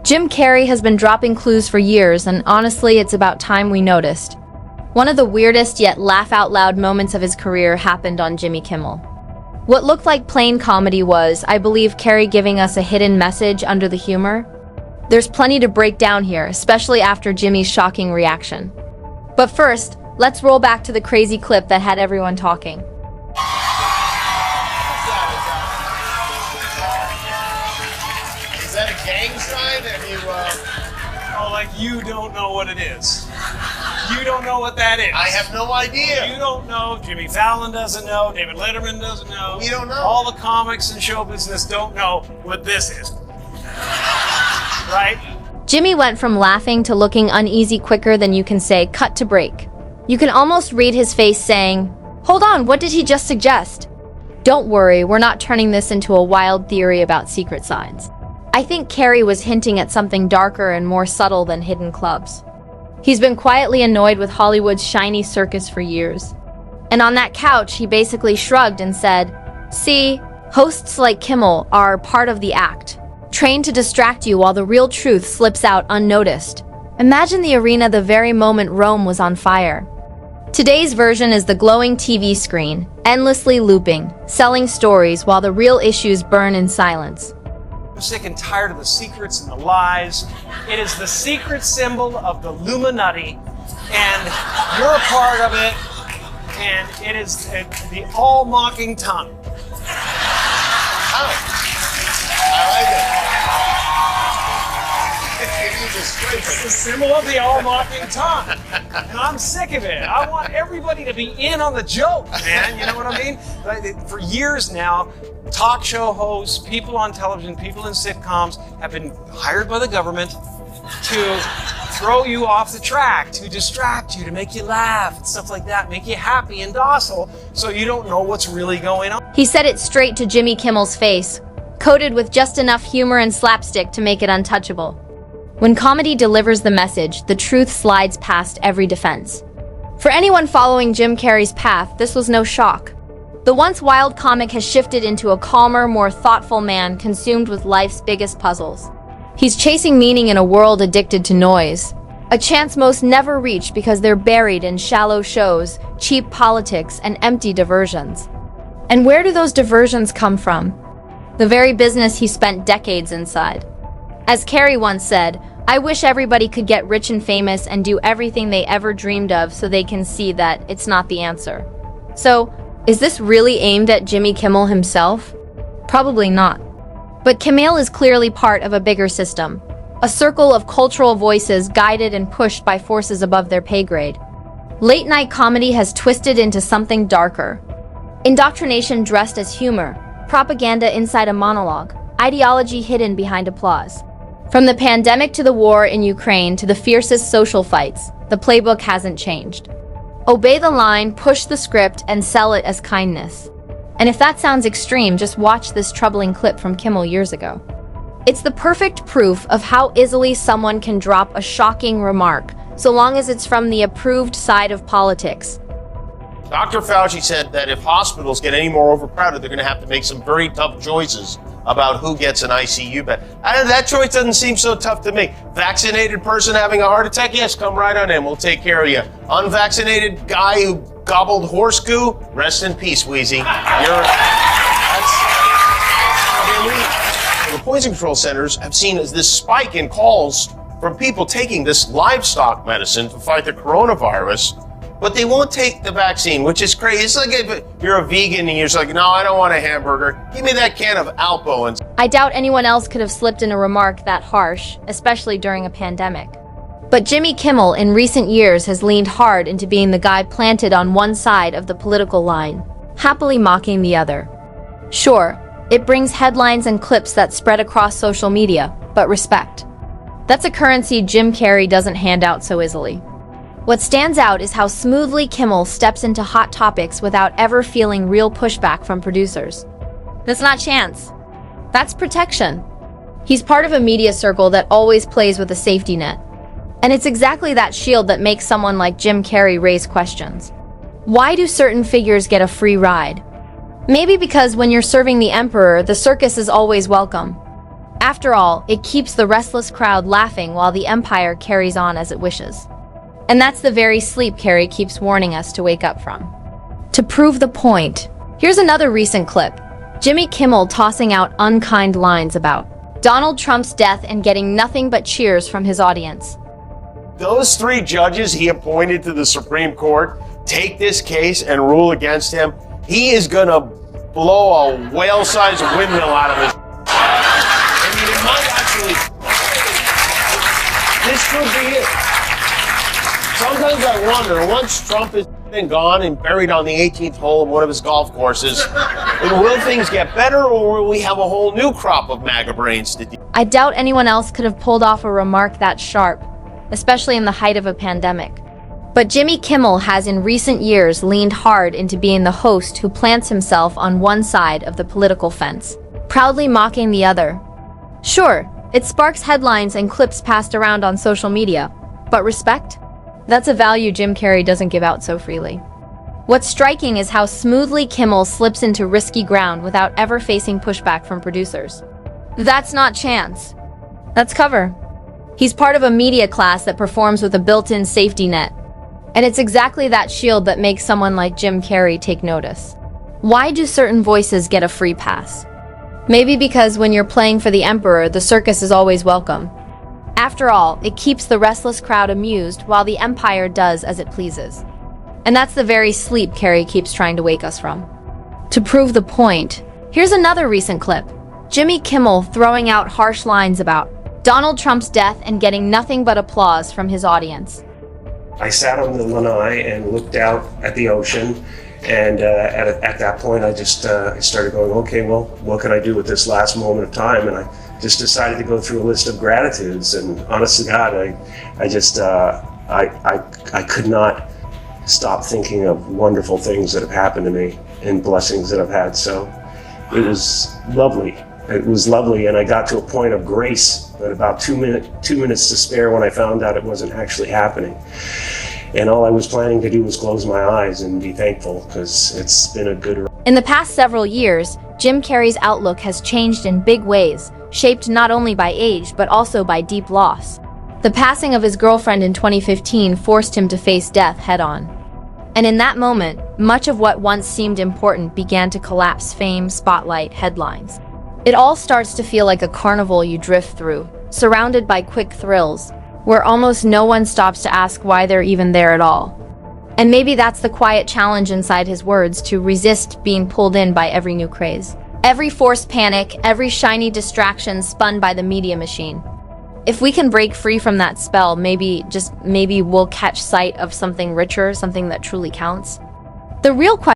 Jim Carrey has been dropping clues for years, and honestly, it's about time we noticed. One of the weirdest yet laugh-out-loud moments of his career happened on Jimmy Kimmel. What looked like plain comedy was, I believe, Carrey giving us a hidden message under the humor. There's plenty to break down here, especially after Jimmy's shocking reaction. But first, let's roll back to the crazy clip that had everyone talking. Is that a gang sign? Have you, Oh, like you don't know what it is. You don't know what that is. I have no idea. You don't know. Jimmy Fallon doesn't know. David Letterman doesn't know. We don't know. All the comics and show business don't know what this is. Right? Jimmy went from laughing to looking uneasy quicker than you can say cut to break. You can almost read his face saying, "Hold on, what did he just suggest?" Don't worry, we're not turning this into a wild theory about secret signs. I think Carrey was hinting at something darker and more subtle than hidden clubs. He's been quietly annoyed with Hollywood's shiny circus for years. And on that couch, he basically shrugged and said, "See, hosts like Kimmel are part of the act, trained to distract you while the real truth slips out unnoticed." Imagine the arena the very moment Rome was on fire. Today's version is the glowing TV screen, endlessly looping, selling stories while the real issues burn in silence. I'm sick and tired of the secrets and the lies. It is the secret symbol of the Illuminati, and you're a part of it, and it is the all-mocking tongue. Oh. I like it. It's the symbol of the all-mocking tongue. And I'm sick of it. I want everybody to be in on the joke, man. You know what I mean? For years now, talk show hosts, people on television, people in sitcoms have been hired by the government to throw you off the track, to distract you, to make you laugh, and stuff like that, make you happy and docile, so you don't know what's really going on. He said it straight to Jimmy Kimmel's face, coated with just enough humor and slapstick to make it untouchable. When comedy delivers the message, the truth slides past every defense. For anyone following Jim Carrey's path, this was no shock. The once wild comic has shifted into a calmer, more thoughtful man consumed with life's biggest puzzles. He's chasing meaning in a world addicted to noise, a chance most never reach because they're buried in shallow shows, cheap politics, and empty diversions. And where do those diversions come from? The very business he spent decades inside. As Carrey once said, "I wish everybody could get rich and famous and do everything they ever dreamed of so they can see that it's not the answer." So, is this really aimed at Jimmy Kimmel himself? Probably not. But Kimmel is clearly part of a bigger system, a circle of cultural voices guided and pushed by forces above their pay grade. Late-night comedy has twisted into something darker. Indoctrination dressed as humor, propaganda inside a monologue, ideology hidden behind applause. From the pandemic to the war in Ukraine to the fiercest social fights, the playbook hasn't changed. Obey the line, push the script, and sell it as kindness. And if that sounds extreme, just watch this troubling clip from Kimmel years ago. It's the perfect proof of how easily someone can drop a shocking remark, so long as it's from the approved side of politics. Dr. Fauci said that if hospitals get any more overcrowded, they're going to have to make some very tough choices about who gets an ICU bed. That choice doesn't seem so tough to me. Vaccinated person having a heart attack? Yes, come right on in. We'll take care of you. Unvaccinated guy who gobbled horse goo? Rest in peace, Wheezy. The poison control centers have seen this spike in calls from people taking this livestock medicine to fight the coronavirus, but they won't take the vaccine, which is crazy. It's like if you're a vegan and you're just like, "No, I don't want a hamburger. Give me that can of Alpo." And I doubt anyone else could have slipped in a remark that harsh, especially during a pandemic. But Jimmy Kimmel in recent years has leaned hard into being the guy planted on one side of the political line, happily mocking the other. Sure, it brings headlines and clips that spread across social media, but respect. That's a currency Jim Carrey doesn't hand out so easily. What stands out is how smoothly Kimmel steps into hot topics without ever feeling real pushback from producers. That's not chance. That's protection. He's part of a media circle that always plays with a safety net. And it's exactly that shield that makes someone like Jim Carrey raise questions. Why do certain figures get a free ride? Maybe because when you're serving the emperor, the circus is always welcome. After all, it keeps the restless crowd laughing while the empire carries on as it wishes. And that's the very sleep Carrey keeps warning us to wake up from. To prove the point, here's another recent clip. Jimmy Kimmel tossing out unkind lines about Donald Trump's death and getting nothing but cheers from his audience. Those 3 judges he appointed to the Supreme Court take this case and rule against him. He is going to blow a whale-sized windmill out of his... I mean, it might actually... This could be it. Sometimes I wonder, once Trump is gone and buried on the 18th hole of one of his golf courses, will things get better, or will we have a whole new crop of MAGA brains to deal with? I doubt anyone else could have pulled off a remark that sharp, especially in the height of a pandemic. But Jimmy Kimmel has in recent years leaned hard into being the host who plants himself on one side of the political fence, proudly mocking the other. Sure, it sparks headlines and clips passed around on social media, but respect? That's a value Jim Carrey doesn't give out so freely. What's striking is how smoothly Kimmel slips into risky ground without ever facing pushback from producers. That's not chance. That's cover. He's part of a media class that performs with a built-in safety net. And it's exactly that shield that makes someone like Jim Carrey take notice. Why do certain voices get a free pass? Maybe because when you're playing for the emperor, the circus is always welcome. After all, it keeps the restless crowd amused while the empire does as it pleases. And that's the very sleep Carrey keeps trying to wake us from. To prove the point, here's another recent clip. Jimmy Kimmel throwing out harsh lines about Donald Trump's death and getting nothing but applause from his audience. I sat on the lanai and looked out at the ocean, and at that point I just started going, okay, well, what can I do with this last moment of time? And I just decided to go through a list of gratitudes, and honest to God, I could not stop thinking of wonderful things that have happened to me and blessings that I've had. So it was lovely. It was lovely, and I got to a point of grace at about 2 minutes to spare when I found out it wasn't actually happening. And all I was planning to do was close my eyes and be thankful, because it's been a good ride. In the past several years, Jim Carrey's outlook has changed in big ways, shaped not only by age but also by deep loss. The passing of his girlfriend in 2015 forced him to face death head-on. And in that moment, much of what once seemed important began to collapse: fame, spotlight, headlines. It all starts to feel like a carnival you drift through, surrounded by quick thrills, where almost no one stops to ask why they're even there at all. And maybe that's the quiet challenge inside his words: to resist being pulled in by every new craze, every forced panic, every shiny distraction spun by the media machine. If we can break free from that spell, maybe, just maybe, we'll catch sight of something richer, something that truly counts. The real question